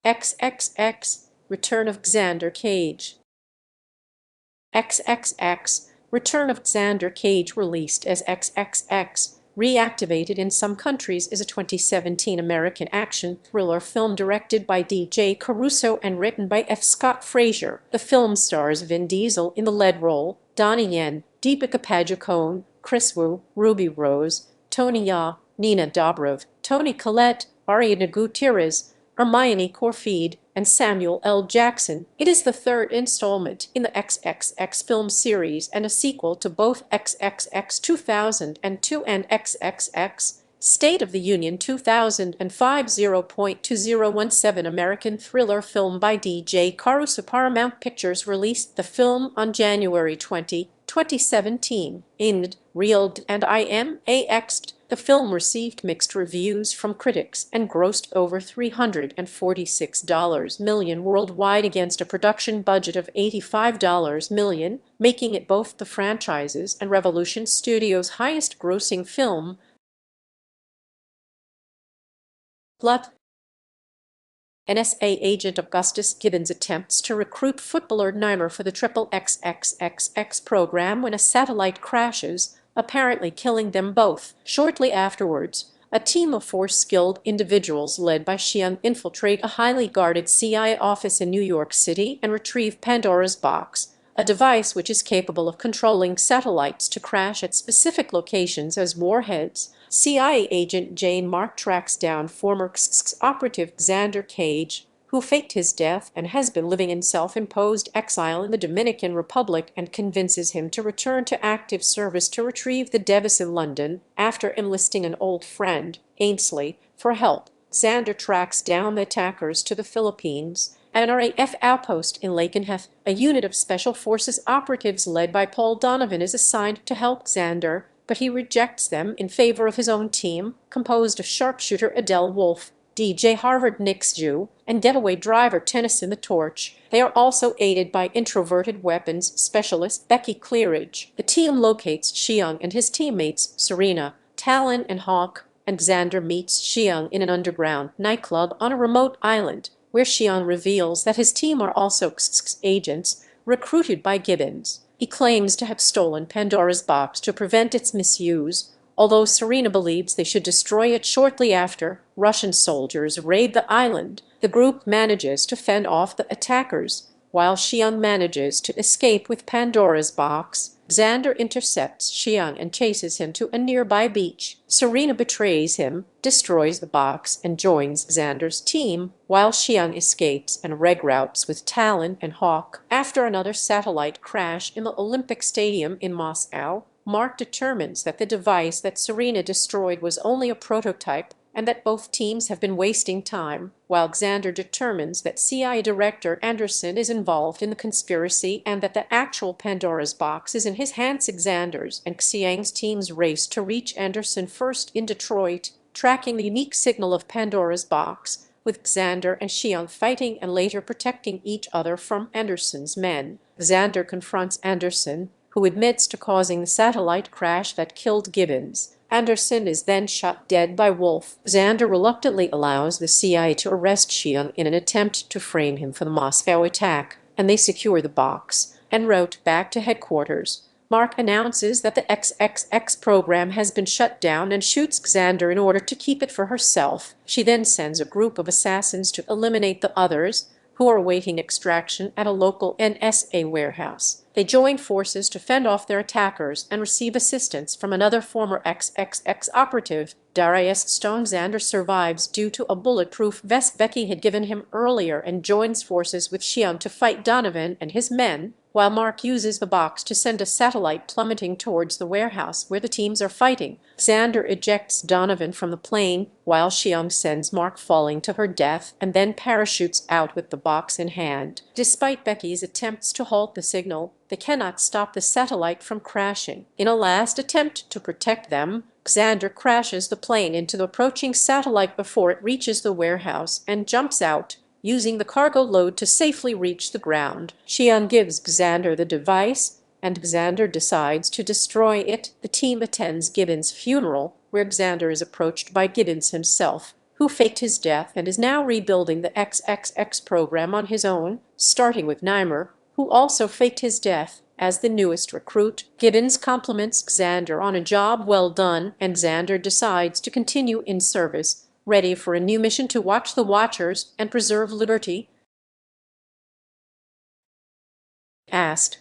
XXX Return of Xander Cage. XXX Return of Xander Cage, released as XXX Reactivated in some countries, is a 2017 American action thriller film directed by DJ Caruso and written by F. Scott Frazier. The film stars Vin Diesel in the lead role, Donnie Yen, Deepika Padukone, Chris Wu, Ruby Rose, Tony Ya, Nina Dobrev, Toni Collette, Ariana Gutierrez, Hermione Corfide, and Samuel L. Jackson. It is the third installment in the XXX film series and a sequel to both XXX 2002 and XXX State of the Union 2005. 0.2017 American thriller film by DJ Caruso. Paramount Pictures released the film on January 20, 2017. In Reeled and IMAXed. The film received mixed reviews from critics and grossed over $346 million worldwide against a production budget of $85 million, making it both the franchise's and Revolution Studios' highest-grossing film. Plot: NSA agent Augustus Gibbons attempts to recruit footballer Neymar for the XXX program when a satellite crashes, apparently killing them both. Shortly afterwards, a team of 4 skilled individuals led by Xiang infiltrate a highly guarded CIA office in New York City and retrieve Pandora's box, a device which is capable of controlling satellites to crash at specific locations as warheads. CIA agent Jane Mark tracks down former XXX operative Xander Cage, who faked his death and has been living in self-imposed exile in the Dominican Republic, and convinces him to return to active service to retrieve the device in London. After enlisting an old friend, Ainsley, for help, Xander tracks down the attackers to the Philippines. At an RAF outpost in Lakenheath, a unit of Special Forces operatives led by Paul Donovan is assigned to help Xander, but he rejects them in favor of his own team, composed of sharpshooter Adele Wolfe, DJ Harvard Nixju, and getaway driver Tennyson the Torch. They are also aided by introverted weapons specialist Becky Clearidge. The team locates Xiang and his teammates Serena, Talon, and Hawk, and Xander meets Xiang in an underground nightclub on a remote island, where Xiang reveals that his team are also XXX agents recruited by Gibbons. He claims to have stolen Pandora's box to prevent its misuse, although Serena believes they should destroy it. Shortly after, Russian soldiers raid the island. The group manages to fend off the attackers, while Xiang manages to escape with Pandora's box. Xander intercepts Xiang and chases him to a nearby beach. Serena betrays him, destroys the box, and joins Xander's team, while Xiang escapes and regroutes with Talon and Hawk. After another satellite crash in the Olympic Stadium in Moscow, Mark determines that the device that Serena destroyed was only a prototype and that both teams have been wasting time, while Xander determines that CIA Director Anderson is involved in the conspiracy and that the actual Pandora's box is in his hands. Xander's and Xiang's teams race to reach Anderson first in Detroit, tracking the unique signal of Pandora's box, with Xander and Xiang fighting and later protecting each other from Anderson's men. Xander confronts Anderson, who admits to causing the satellite crash that killed Gibbons. Anderson is then shot dead by Wolfe. Xander reluctantly allows the CIA to arrest Xiang in an attempt to frame him for the Moscow attack, and they secure the box. En route back to headquarters, Mark announces that the XXX program has been shut down and shoots Xander in order to keep it for herself. She then sends a group of assassins to eliminate the others, who are awaiting extraction at a local NSA warehouse. They join forces to fend off their attackers and receive assistance from another former XXX operative, Darius Stone. Xander survives due to a bulletproof vest Becky had given him earlier and joins forces with Xiang to fight Donovan and his men, while Mark uses the box to send a satellite plummeting towards the warehouse where the teams are fighting. Xander ejects Donovan from the plane, while Xiang sends Mark falling to her death and then parachutes out with the box in hand. Despite Becky's attempts to halt the signal, they cannot stop the satellite from crashing. In a last attempt to protect them, Xander crashes the plane into the approaching satellite before it reaches the warehouse and jumps out, using the cargo load to safely reach the ground. Xiang gives Xander the device, and Xander decides to destroy it. The team attends Gibbons' funeral, where Xander is approached by Gibbons himself, who faked his death and is now rebuilding the XXX program on his own, starting with Nymer, who also faked his death, as the newest recruit. Gibbons compliments Xander on a job well done, and Xander decides to continue in service, ready for a new mission to watch the Watchers and preserve liberty. Asked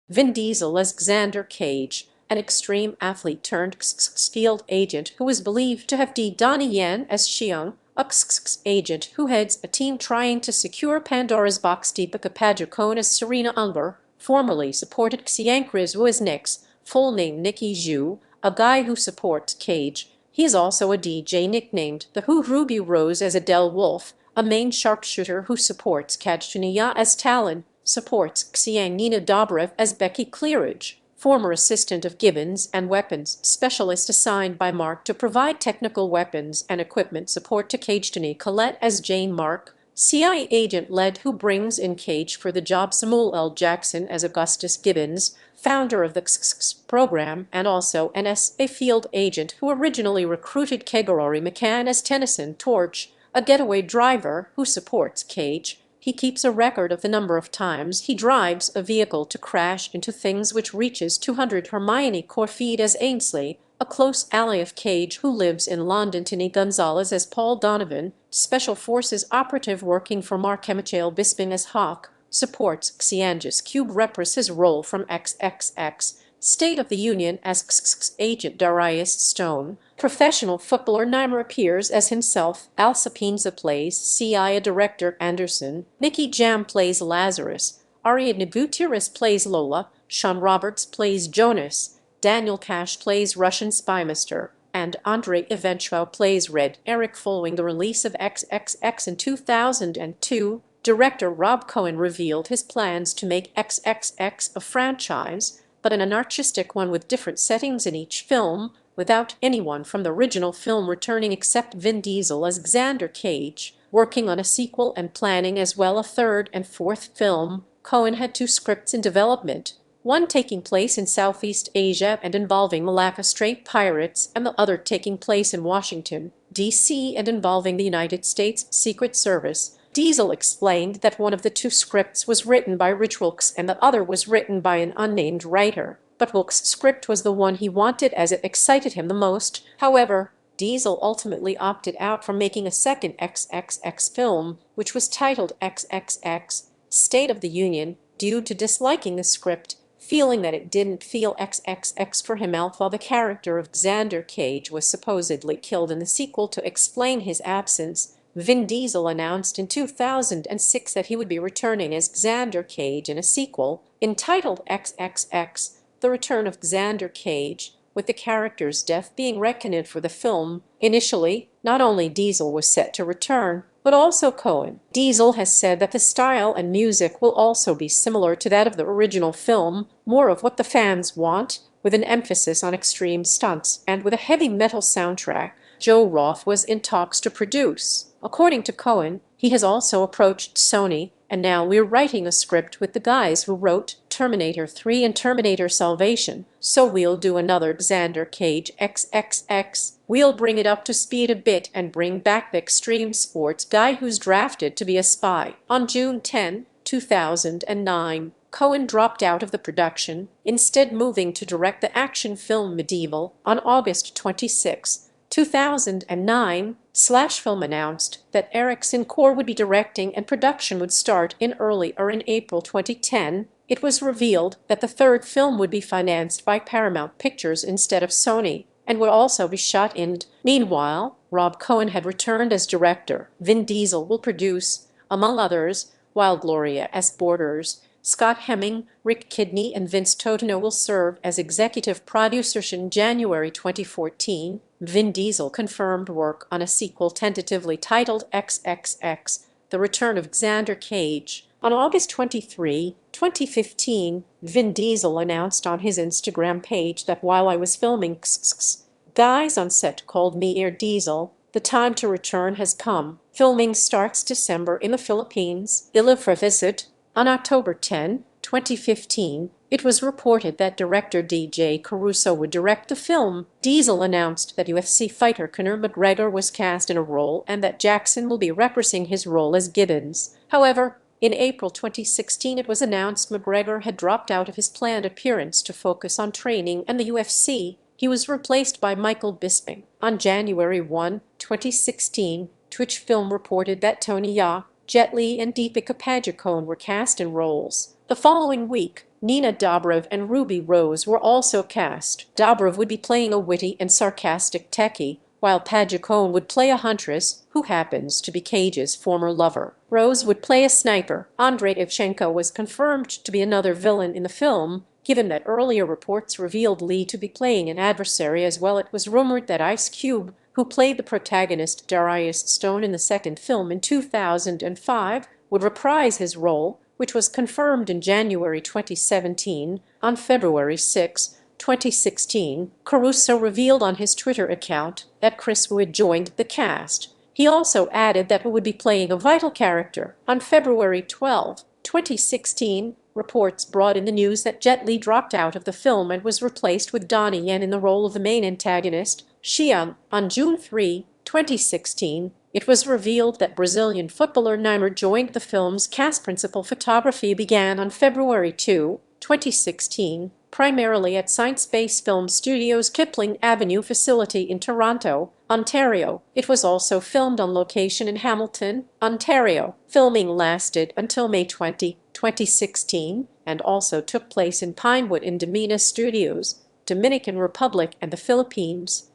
Vin Diesel as Xander Cage, an extreme athlete turned XXX field agent who is believed to have Donnie Yen as Xiong, a XXX agent who heads a team trying to secure Pandora's box. Deepika Padukone as Serena Umber, formerly supported Xiang Rizwu as Nix, full name Nicky Zhu, a guy who supports Cage. He is also a DJ nicknamed The Who. Ruby Rose as Adele Wolf, a main sharpshooter who supports Kajtuniya as Talon, supports Xiang. Nina Dobrev as Becky Clearidge, former assistant of Gibbons and weapons specialist assigned by Mark to provide technical weapons and equipment support to Cage. Tony Collette as Jane Mark, CIA agent-led who brings in Cage for the job. Samuel L. Jackson as Augustus Gibbons, founder of the XXX program and also an SA field agent who originally recruited Kegorori McCann as Tennyson Torch, a getaway driver who supports Cage. He keeps a record of the number of times he drives a vehicle to crash into things, which reaches 200. Hermione Corfeed as Ainsley, a close ally of Cage who lives in London. Tony Gonzalez as Paul Donovan, Special Forces operative working for Mark. Michael Bisping as Hawk, supports Xianges. Cube Repris his role from XXX. State of the Union as XXX agent. Darius Stone, professional footballer. Nymer appears as himself. Alsa Pinza plays CIA director Anderson. Nicky Jam plays Lazarus. Ariadne Gutierrez plays Lola. Sean Roberts plays Jonas. Daniel Cash plays Russian spymaster. And Andre Eventual plays Red Eric. Following the release of XXX in 2002, director Rob Cohen revealed his plans to make XXX a franchise, but an anarchistic one with different settings in each film, without anyone from the original film returning except Vin Diesel as Xander Cage, working on a sequel and planning as well a third and fourth film. Cohen had two scripts in development, one taking place in Southeast Asia and involving Malacca Strait pirates, and the other taking place in Washington, D.C. and involving the United States Secret Service. Diesel explained that one of the two scripts was written by Rich Wilkes and the other was written by an unnamed writer, but Wilkes' script was the one he wanted as it excited him the most. However, Diesel ultimately opted out from making a second XXX film, which was titled XXX State of the Union, due to disliking the script, feeling that it didn't feel XXX for him. While the character of Xander Cage was supposedly killed in the sequel, to explain his absence, Vin Diesel announced in 2006 that he would be returning as Xander Cage in a sequel entitled XXX, The Return of Xander Cage, with the character's death being reckoned for the film. Initially, not only Diesel was set to return, but also Cohen. Diesel has said that the style and music will also be similar to that of the original film, more of what the fans want, with an emphasis on extreme stunts and with a heavy metal soundtrack Joe Roth was in talks to produce. According to Cohen, he has also approached Sony, and now we're writing a script with the guys who wrote Terminator 3 and Terminator Salvation, so we'll do another Xander Cage XXX. We'll bring it up to speed a bit and bring back the extreme sports guy who's drafted to be a spy. On June 10, 2009, Cohen dropped out of the production, instead moving to direct the action film Medieval. On August 26, 2009, Slashfilm announced that Eric Sinclair would be directing and production would start in April 2010. It was revealed that the third film would be financed by Paramount Pictures instead of Sony, and would also be shot in. Meanwhile, Rob Cohen had returned as director. Vin Diesel will produce, among others, while Gloria S. Borders, Scott Hemming, Rick Kidney, and Vince Totino will serve as executive producers. In January 2014, Vin Diesel confirmed work on a sequel tentatively titled XXX, The Return of Xander Cage. On August 23, 2015, Vin Diesel announced on his Instagram page that while I was filming XXX, guys on set called me Air Diesel. The time to return has come. Filming starts December in the Philippines. Ila for visit. On October 10, 2015, It was reported that director DJ Caruso would direct the film. Diesel announced that UFC fighter Conor McGregor was cast in a role and that Jackson will be reprising his role as Gibbons. However, in April 2016 it was announced McGregor had dropped out of his planned appearance to focus on training and the UFC. He was replaced by Michael Bisping. On January 1, 2016, Twitch Film reported that Tony Jaa, Jet Li and Deepika Padukone were cast in roles. The following week, Nina Dobrev and Ruby Rose were also cast. Dobrev would be playing a witty and sarcastic techie, while Padukone would play a huntress who happens to be Cage's former lover. Rose would play a sniper. Andrei Ivchenko was confirmed to be another villain in the film, given that earlier reports revealed Lee to be playing an adversary as well. It was rumored that Ice Cube, who played the protagonist Darius Stone in the second film in 2005, would reprise his role, which was confirmed in January 2017. On February 6, 2016, Caruso revealed on his Twitter account that Chris Wu had joined the cast. He also added that Wu would be playing a vital character. On February 12, 2016, reports brought in the news that Jet Li dropped out of the film and was replaced with Donnie Yen in the role of the main antagonist, Xiang. On June 3, 2016, it was revealed that Brazilian footballer Neymar joined the film's cast. Principal photography began on February 2, 2016, primarily at Science Space Film Studios' Kipling Avenue facility in Toronto, Ontario. It was also filmed on location in Hamilton, Ontario. Filming lasted until May 20, 2016, and also took place in Pinewood in Domina Studios, Dominican Republic and the Philippines.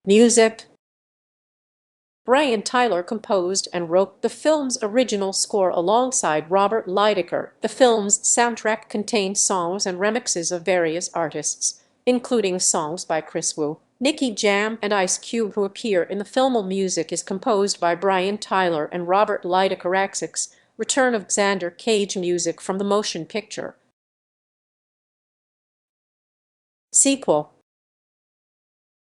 Music. Brian Tyler composed and wrote the film's original score alongside Robert Lydecker. The film's soundtrack contained songs and remixes of various artists, including songs by Chris Wu, Nicky Jam, and Ice Cube, who appear in the film. All music is composed by Brian Tyler and Robert Lydecker. XXX, return of Xander Cage. Music from the motion picture. Sequel.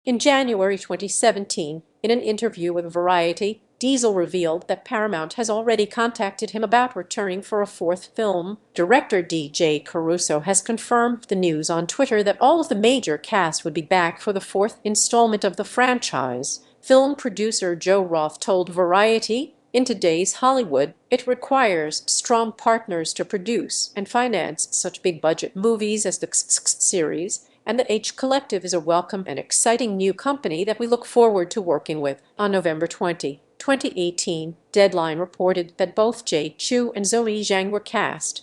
In January 2017, in an interview with Variety, Diesel revealed that Paramount has already contacted him about returning for a fourth film. Director DJ Caruso has confirmed the news on Twitter that all of the major cast would be back for the fourth installment of the franchise. Film producer Joe Roth told Variety, "In today's Hollywood, it requires strong partners to produce and finance such big-budget movies as the XXX series, and the H Collective is a welcome and exciting new company that we look forward to working with." On November 20, 2018, Deadline reported that both Jay Chu and Zoe Zhang were cast.